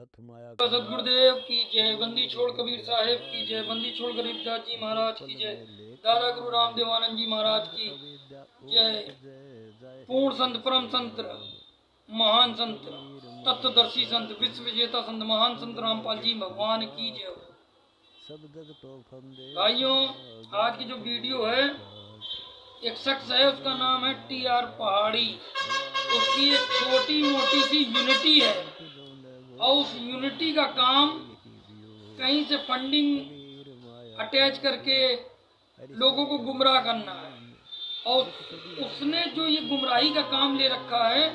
सदगुरुदेव की जय। बंदी छोड़ कबीर साहेब की जय। बंदी छोड़ गरीबदास जी महाराज की जय। दादा गुरु रामदेवानंद जी महाराज की जय। पूर्ण संत, परम संत, महान संत, तत्वदर्शी संत, विश्व विजेता संत, महान संत रामपाल जी भगवान की जय। भाइयों, आज की जो वीडियो है, एक शख्स है, उसका नाम है TR पहाड़ी। उसकी एक छोटी मोटी सी यूनिटी है और उस यूनिटी का काम कहीं से फंडिंग अटैच करके लोगों को गुमराह करना है। और उसने जो ये गुमराही का काम ले रखा है,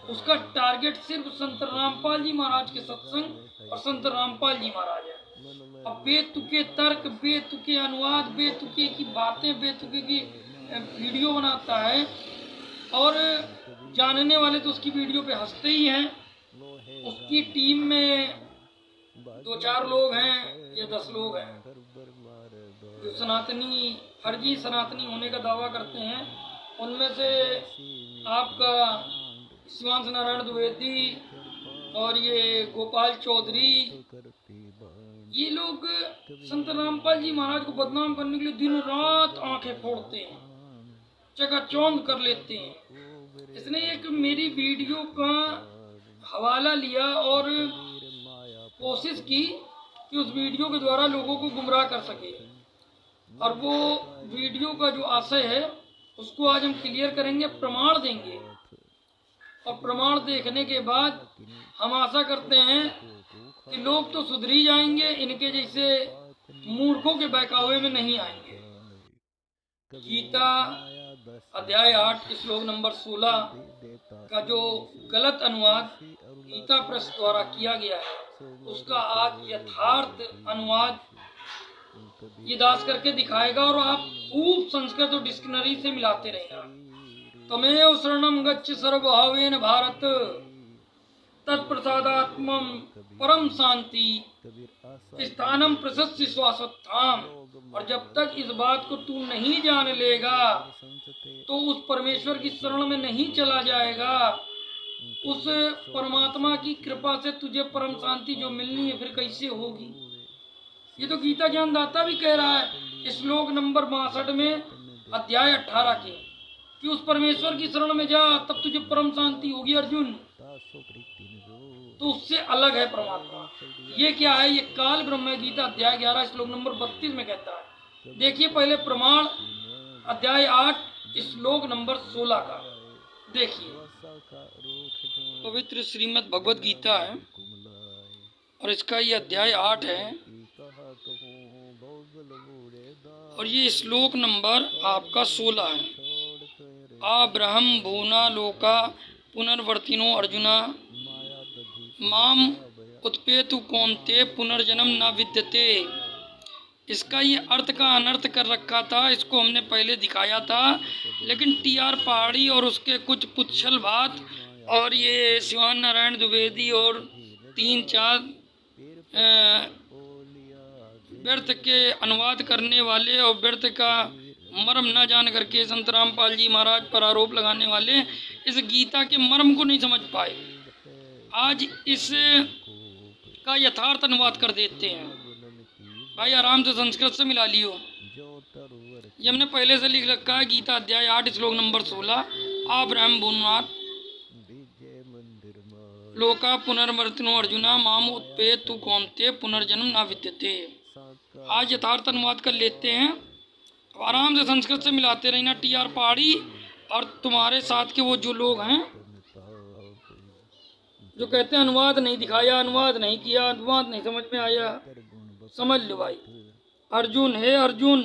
उसका टारगेट सिर्फ संत रामपाल जी महाराज के सत्संग और संत रामपाल जी महाराज है। अब बेतुके तर्क, बेतुके अनुवाद, बेतुके की बातें, बेतुके की वीडियो बनाता है और जानने वाले तो उसकी वीडियो पे हंसते ही हैं। उसकी टीम में 2-4 लोग हैं या 10 लोग हैं जो सनातनी, फर्जी सनातनी होने का दावा करते हैं। उनमें से आपका शिवांश नारायण द्विवेदी और ये गोपाल चौधरी, ये लोग संत रामपाल जी महाराज को बदनाम करने के लिए दिन रात आंखें फोड़ते हैं, चकाचौंध कर लेते हैं। इसने एक मेरी वीडियो का हवाला लिया और कोशिश की कि उस वीडियो के द्वारा लोगों को गुमराह कर सके। और वो वीडियो का जो आशय है उसको आज हम क्लियर करेंगे, प्रमाण देंगे। और प्रमाण देखने के बाद हम आशा करते हैं कि लोग तो सुधर ही जाएंगे, इनके जैसे मूर्खों के बहकावे में नहीं आएंगे। गीता अध्याय 8 श्लोक नंबर 16 का जो गलत अनुवाद गीता प्रेस द्वारा किया गया है, उसका आज यथार्थ अनुवाद ये दास करके दिखाएगा और आप खूब संस्कृत और डिक्शनरी से मिलाते रहेगा। तमेव शरणं गच्छ सर्वभावेन भारत, तत्प्रसादात्मं परम शांति स्थानम प्रशस्ति श्वासोत्थाम। और जब तक इस बात को तू नहीं जान लेगा, तो उस परमेश्वर की शरण में नहीं चला जाएगा, उस परमात्मा की कृपा से तुझे परम शांति जो मिलनी है फिर कैसे होगी। ये तो गीता ज्ञानदाता भी कह रहा है श्लोक नंबर 62 में अध्याय 18 के, कि उस परमेश्वर की शरण में जा तब तुझे परम शांति होगी अर्जुन। तो उससे अलग है परमात्मा। ये क्या है? ये काल ब्रह्म है। गीता अध्याय 11 श्लोक नंबर 32 में कहता है। देखिए पहले प्रमाण अध्याय 8 श्लोक नंबर 16 का देखिए। पवित्र श्रीमद् भगवद गीता है और इसका ये अध्याय 8 है और ये श्लोक नंबर आपका 16 है। आब्रहम भूना लोका पुनर्वर्तिनो अर्जुना माम उत्पेतु कौन्ते पुनर्जन्म न विद्यते। इसका ये अर्थ का अनर्थ कर रखा था, इसको हमने पहले दिखाया था, लेकिन TR पहाड़ी और उसके कुछ पुच्छल बात और ये शिवान नारायण द्विवेदी और 3-4 व्यर्थ के अनुवाद करने वाले और व्यर्थ का मर्म न जान करके संत रामपाल जी महाराज पर आरोप लगाने वाले इस गीता के मर्म को नहीं समझ पाए। आज इस का यथार्थ अनुवाद कर देते हैं। भाई आराम से संस्कृत से मिला लियो। ये हमने पहले से लिख रखा है। गीता अध्याय 8 श्लोक नंबर 16। आब्रह्म भून्नाथ लोका पुनर्वर्तिनो अर्जुना माम उत्पेतु कौन्ते पुनर्जन्म न विद्यते। आज यथार्थ अनुवाद कर लेते हैं। आराम से संस्कृत से मिलाते रहना। TR पहाड़ी और तुम्हारे साथ के वो जो लोग हैं जो कहते हैं अनुवाद नहीं दिखाया, अनुवाद नहीं किया, अनुवाद नहीं समझ में आया, समझ लो भाई। अर्जुन है अर्जुन,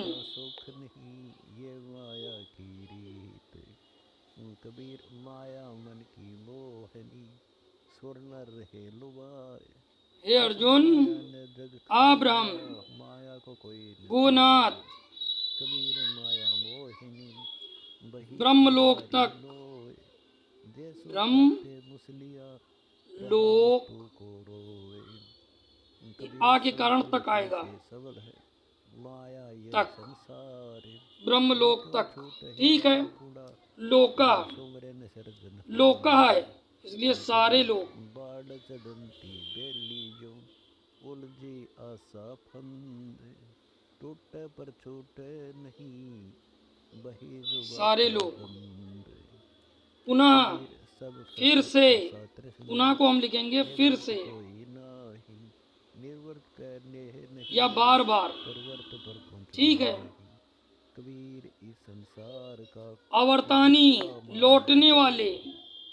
कबीर माया मन की मोहनी स्वर्ण रहे लुभाए। हे अर्जुन, आब्रह्म माया को कोई गोनाथ कबीर माया मोहिनी ब्रह्मलोक तक, ब्रह्म लोक आके कारण तक आएगा, तक ब्रह्मलोक तक। ठीक है। लोका, लोका है इसलिए सारे लोग। आसा फंद, टूटे पर छूटे नहीं, बही जुबां सारे का लोग। बंद। पुनः कबीर सब फिर सत से, आसा तृष्णा, पुनः को हम लिखेंगे फिर निर्वर्त से कोई नाही, निर्वर्त करने नहीं, या बार बार। परवर्त पर पहुँचना ठीक है। नहीं। कबीर इस संसार का अवर्तानी, लौटने वाले।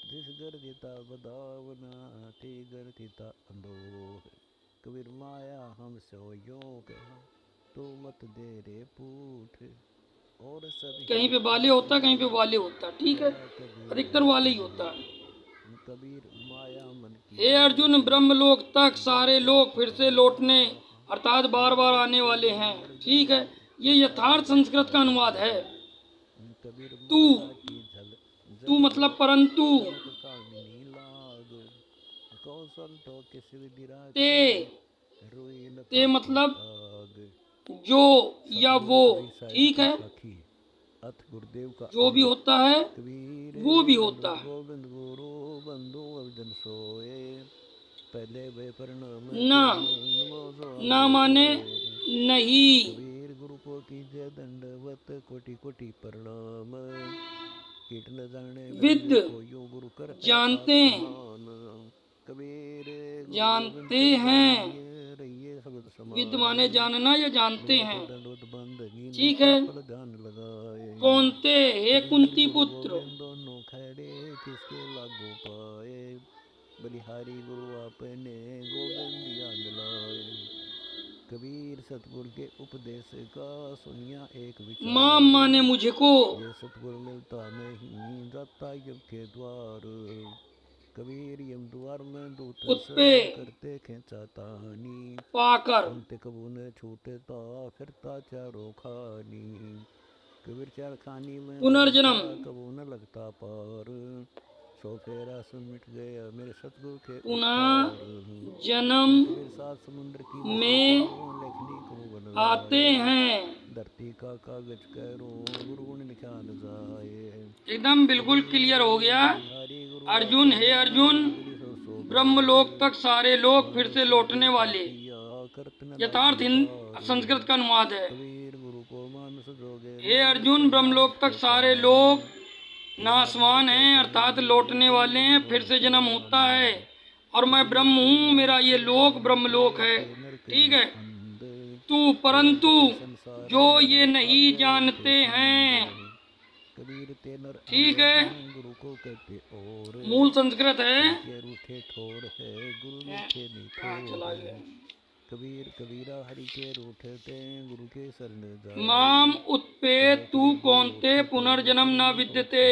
जिस गर्दिता बदावना, ते गर्दिता अंदोह। कबीर माया हम सो यों कहा, तो मत दे रे पूठ। और सभी कहीं पे वाले होता, कहीं पे वाले होता। ठीक है, अधिकतर वाले ही होता है। कबीर माया मन की, हे अर्जुन, ब्रह्मलोक तक सारे लोग फिर से लौटने अर्थात बार बार आने वाले हैं। ठीक है, ये यथार्थ संस्कृत का अनुवाद है। कबीर तू, माया की झल तू मतलब परंतु, कामिनी लाग, कौशल तो किस विधिरा ते, रोई न ते पाती मतलब आग। जो या वो। कबीर साहिब ठीक की है, साखी, अथ गुरुदेव का जो भी अंग। होता है कबीर वो भी होता है। गोविंद गुरु बंधु अवजन सोए, पहले वे परिणाम ना, नमो ना स्वामी माने होए। नहीं। कबीर गुरु को कीजय दंडवत, कोटि कोटि प्रणाम। कीट न जाने विद, ब्रह्म को यो गुरु कर है जानते, आसमान। कबीर गुरु गोविंद जानते सिर हैं। जानिए, रहिए शब्द विद माने समाए। जानना या जानते गुरु हैं। को दंडवत बंदगी, ठीक है। फल ध्यान लगाए। कौनते, हे कबीर कुंती गुरु पुत्र। गोविंद दोनों खड़े, किसके लागू पाए। बलिहारी गुरु आपने, गोविंद याद लाए। कबीर सतगुरु के उपदेश का, सुनिया एक विचार। माम माने मुझको, ये सतगुरु मिलता नहीं, जाता युग के द्वार। कबीर यम द्वार में दूत उत्पे सब, करते खेचा तानी। पाकर, अंत कबू न छूटता, फिरता चारों खानी। कबीर चार खानी में पुनर्जन्म, दौड़ता, कबू न लगता पार। सौ फेरा सुन मिट गया मेरे सतगुरु के पुनः उपकार। जन्म कबीर सात समुद्र की में को, लेखनी को बन आते लाए। हैं। धरती का कागज करो, गुरु ने लिखा न जाए। एकदम बिल्कुल क्लियर हो गया। हरि गुरु अर्जुन, हे अर्जुन, ब्रह्मलोक तक सारे लोग फिर से लौटने वाले। यथार्थ हिंद संस्कृत का अनुवाद है। कबीर गुरु को मानस जोगे, हे अर्जुन, ब्रह्मलोक तक सारे लोग नासवान हैं अर्थात लौटने वाले हैं, फिर से जन्म होता है। और मैं ब्रह्म हूँ, मेरा ये लोक ब्रह्मलोक है। ठीक है। तू परंतु जो ये नहीं जानते हैं। कबीर ते नर ठीक है, गुरु को कहते और, मूल संस्कृत है। के रूठे ठोर है, गुरु रूठे नहीं चला ठोर गया। है। कबीर कबीरा हरि के रूठे ते, गुरु के शरण जाए। माम उत्पे तू कौनते, पुनर्जन्म न विद्यते।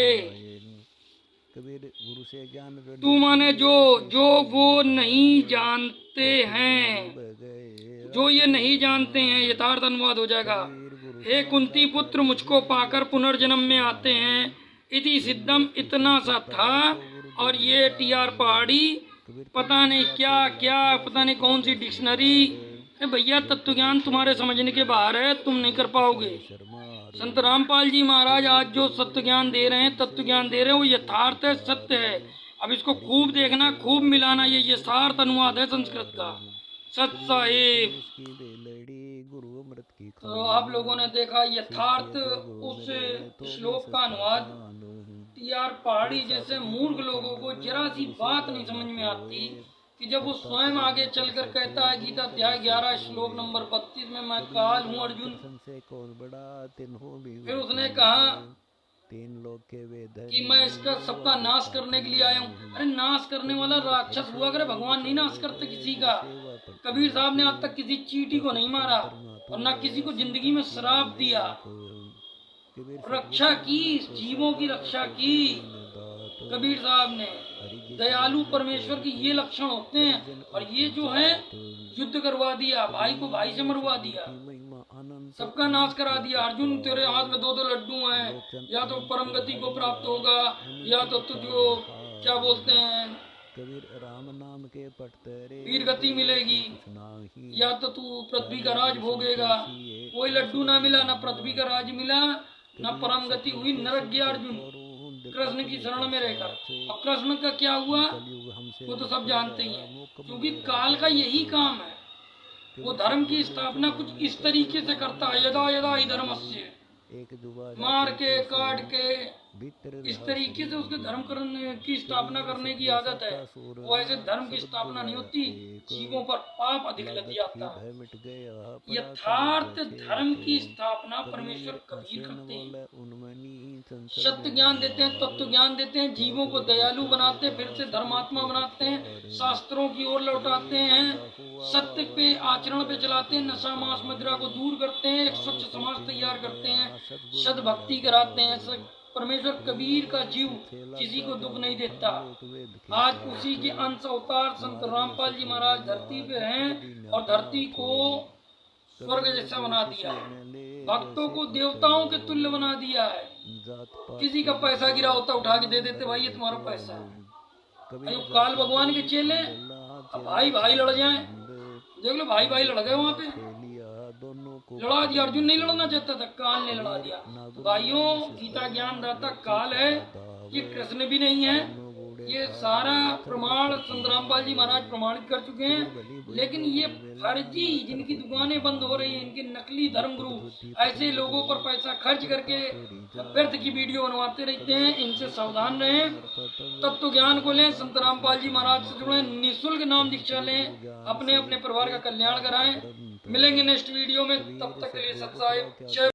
कबीर गुरु से ज्ञान, तू माने जो, जो वो नहीं जानते हैं, जो ये नहीं जानते हैं। यथार्थ अनुवाद हो जाएगा। हे कुंती पुत्र, मुझको पाकर पुनर्जन्म में आते हैं। इति सिद्धम, इतना सा था। और ये टीआर पहाड़ी, पता नहीं क्या क्या, पता नहीं कौन सी डिक्शनरी। अरे भैया, तत्व ज्ञान तुम्हारे समझने के बाहर है, तुम नहीं कर पाओगे। संत रामपाल जी महाराज आज जो सत्य ज्ञान दे रहे हैं, तत्व ज्ञान दे रहे हैं, वो यथार्थ है, सत्य है। अब इसको खूब देखना, खूब मिलाना। ये यथार्थ अनुवाद है संस्कृत का। सत साहिब। तो आप लोगों ने देखा यथार्थ उस श्लोक का अनुवाद। टीआर पहाड़ी जैसे मूर्ख लोगों को जरा सी बात नहीं समझ में आती कि जब वो स्वयं आगे चलकर कहता है, गीता अध्याय 11 श्लोक नंबर 32 में, मैं काल हूँ अर्जुन। फिर उसने कहा तीन लोग के वेद कि मैं इसका सबका नाश करने के लिए आया हूँ। अरे नाश करने वाला राक्षस हुआ करे, भगवान नहीं नाश करते किसी का। कबीर साहब ने आज तक किसी चींटी को नहीं मारा और न किसी को जिंदगी में श्राप दिया। रक्षा की, जीवों की रक्षा की कबीर साहब ने। दयालु परमेश्वर के ये लक्षण होते हैं। और ये जो है, युद्ध करवा दिया, भाई को भाई से मरवा दिया, सबका नाश करा दिया। अर्जुन, तेरे हाथ में 2-2 लड्डू हैं, या तो परम गति को प्राप्त होगा, या तो तुझको क्या बोलते हैं, कबीर राम नाम के पटतरे, वीर गति मिलेगी, या तो तू पृथ्वी का राज भोगेगा। कोई लड्डू ना मिला, ना पृथ्वी का राज मिला, ना परम गति हुई। नरक गया अर्जुन कृष्ण की शरण में रहकर। और कृष्ण का क्या हुआ वो तो सब जानते ही हैं, क्योंकि काल का यही काम है। वो धर्म की स्थापना कुछ इस तरीके से करता है, यदा यदा ही धर्मस्य, एक दोबारा मार के काट के भीतर इस तरीके से उसके धर्म करने की स्थापना करने की आदत है। वो ऐसे धर्म की स्थापना नहीं होती, जीवों पर पाप अधिक लग जाता है। भय मिट गया यथार्थ धर्म की स्थापना परमेश्वर कबीर करते हैं, उनमनी सत्य ज्ञान देते हैं, तत्व ज्ञान देते हैं, जीवों को दयालु बनाते हैं, फिर से धर्मात्मा बनाते हैं, शास्त्रों की ओर लौटाते हैं, सत्य पे आचरण पे चलाते हैं, नशा मांस मदिरा को दूर करते हैं, एक स्वच्छ समाज तैयार करते हैं, सद्भक्ति कराते हैं। परमेश्वर कबीर का जीव किसी को दुख नहीं देता। आज उसी के अंश अवतार संत रामपाल जी महाराज धरती पे हैं और धरती को स्वर्ग जैसा बना दिया है, भक्तों को देवताओं के तुल्य बना दिया है। किसी का पैसा गिरा होता उठा के दे देते, भाई ये तुम्हारा पैसा है। अयो काल भगवान के चेले, अब भाई भाई लड़ जाए, देख लो भाई भाई लड़ गए वहां पे, लड़ा दिया। अर्जुन नहीं लड़ना चाहता था, काल ने लड़ा दिया। तो भाइयों, गीता ज्ञान दाता काल है, ये कृष्ण भी नहीं है। ये सारा प्रमाण संत रामपाल जी महाराज प्रमाणित कर चुके हैं। लेकिन ये फर्जी जिनकी दुकानें बंद हो रही हैं, इनके नकली धर्मगुरु ऐसे लोगों पर पैसा खर्च करके व्यर्थ की वीडियो बनवाते रहते हैं, इनसे सावधान रहें। तत्व ज्ञान को लें, संत रामपाल जी महाराज से जुड़े, निःशुल्क नाम दीक्षा लें, अपने अपने परिवार का कल्याण कराएं। मिलेंगे नेक्स्ट वीडियो में, तब तक के लिए सत साहिब जय।